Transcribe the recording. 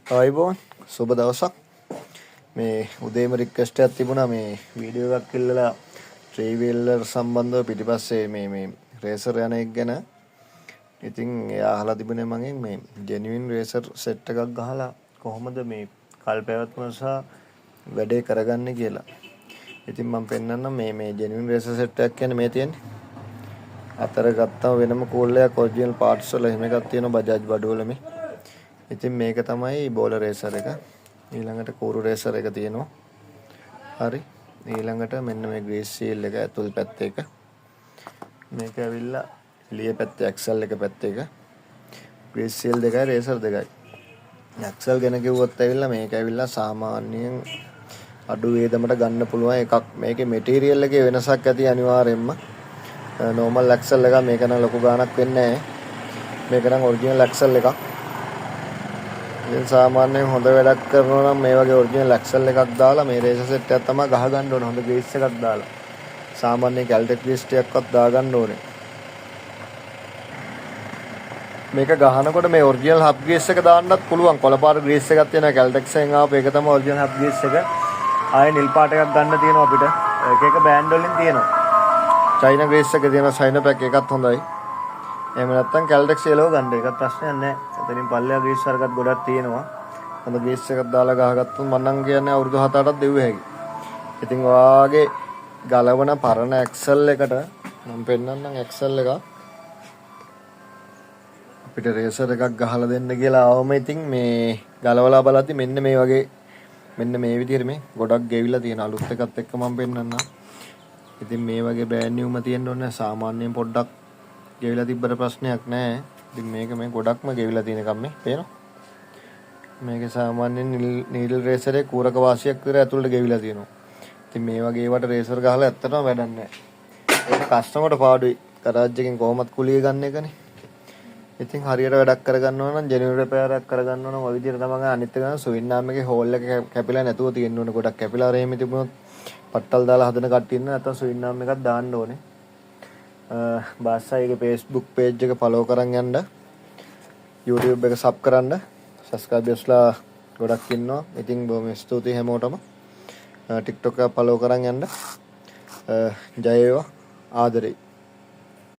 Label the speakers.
Speaker 1: ආයිබෝන් සුබ දවසක්. මේ උදේම රික්වෙස්ට් එකක් තිබුණා මේ වීඩියෝ එකක් ඉල්ලලා ත්‍රී වීලර් සම්බන්ධව පිටිපස්සේ මේ රේසර් යන එක ගැන. ඉතින් එයා අහලා තිබුණේ මගෙන් මේ ජෙනුයින් රේසර් සෙට් එකක් ගහලා කොහොමද මේ කල් පැවැත්ම සහ වැඩේ කරගන්නේ කියලා. ඉතින් මම පෙන්නන්නම් මේ ජෙනුයින් රේසර් සෙට් එකක් කියන්නේ මේ තියෙන්නේ. අතර ගත්තම වෙනම කෝල් එකක් ඔරිජිනල් පාර්ට්ස් වල එහෙම එකක් තියෙනවා බජාජ් බඩුවල මේ. ඉතින් මේක තමයි බෝලර් රේසර් එක. ඊළඟට කූරු රේසර් එක තියෙනවා. හරි. ඊළඟට මෙන්න මේ ග්‍රීස් සීල් එක ඇතුල් පැත්තේ එක. මේක ඇවිල්ලා එළිය පැත්තේ ඇක්සල් එක පැත්තේ එක. ග්‍රීස් සීල් දෙකයි රේසර් දෙකයි. ඇක්සල් ගැන කිව්වොත් ඇවිල්ලා මේක ඇවිල්ලා සාමාන්‍යයෙන් අඩු වේදමට ගන්න පුළුවන් එකක්. මේකේ මැටීරියල් එකේ වෙනසක් ඇති අනිවාර්යෙන්ම. නෝමල් ඇක්සල් එක මේක නම් ලොකු ගාණක් වෙන්නේ නැහැ. මේක නම් ඔරිජිනල් ඇක්සල් එකක්. ඉතින් සාමාන්‍යයෙන් හොඳ වැඩක් කරනවා නම් මේ වගේ ඔරිජිනල් ඇක්සල් එකක් දාලා මේ රේසර් සෙට් එකක් තමයි ගහ ගන්න ඕනේ. හොඳ ග්‍රීස් එකක් දාලා. සාමාන්‍ය කැල්ටෙක් ග්‍රීස් ටිකක්වත් දා ගන්න ඕනේ. මේක ගහනකොට මේ ඔරිජිනල් හබ් ග්‍රීස් එක දාන්නත් පුළුවන්. කොළපාට ග්‍රීස් එකක් තියෙනවා කැල්ටෙක්ස්ෙන් ආපු ඒක තමයි ඔරිජිනල් හබ් ග්‍රීස් එක. ආයේ නිල් පාට එකක් ගන්න තියෙනවා අපිට. එක බෑන්ඩ් වලින් තියෙනවා. චයිනා ග්‍රීස් එක තියෙනවා. චයිනා පැක් එකත් හොඳයි. එහෙම නැත්නම් කැල්ටෙක්ස් යලෝ ගන්න එකත් ප්‍රශ්නයක් නැහැ. එතනින් පල්ලෙහා ග්‍රීස් වර්ගත් ගොඩක් තියෙනවා. හොඳ ග්‍රීස් එකක් දාලා ගහගත්තොත් මම නම් කියන්නේ අවුරුදු 7-8ක් දෙව්ව හැකි. ඉතින් ඔයාගේ ගලවන පරණ ඇක්සල් එකට මම පෙන්නන්නම් ඇක්සල් එක. අපිට රේසර් එකක් ගහලා දෙන්න කියලා ආවම ඉතින් මේ ගලවලා බලද්දි මෙන්න මේ වගේ මෙන්න මේ විදිහට මේ ගොඩක් ගෙවිලා තියෙන අලුත් එකත් එක්ක මම පෙන්නන්නම්. ඉතින් මේ වගේ බ්‍රෑන්ඩ් නිව්ම තියෙන්න ඕනේ. සාමාන්‍යයෙන් පොඩ්ඩක් ගෙවිලා තිබ්බට ප්‍රශ්නයක් නැහැ. ඉතින් මේක මේ ගොඩක්ම ගෙවිලා තියෙන එකක් මේ පේනවා. මේක සාමාන්‍යයෙන් නීඩල් රේසරේ කූරක වාසියක් විතර ඇතුළට ගෙවිලා තියෙනවා. ඉතින් මේ වගේ ඒවට රේසර් ගහලා ඇත්තටම වැඩක් නැහැ. ඒක කස්ටමර්ට පාඩුයි. ගරාජ් එකෙන් කොහොමත් කුලිය ගන්න එකනේ. ඉතින් හරියට වැඩක් කරගන්නවා නම් ජෙනුයින් රිපෙයාර් එකක් කරගන්නවා නම් ඔය විදිහට තමයි අනිත් එක සුවින් නාම් එකේ හෝල් එක කැපිලා නැතුව තියෙන්න ඕනේ. ගොඩක් කැපිලා රේම තිබුණොත් පට්ටල් දාලා හදන කට්ටිය ඉන්න නැත්නම් සුවින් නාම් එකක් දාන්න ඕනේ. බාස්සයිගේ Facebook page එක follow කරන් යන්න. YouTube එක sub කරන්න. subscribersලා ගොඩක් ඉන්නවා. ඉතින් බොහොම ස්තුතියි හැමෝටම. TikTok එක follow කරන් යන්න. ජය වේවා. ආදරේ.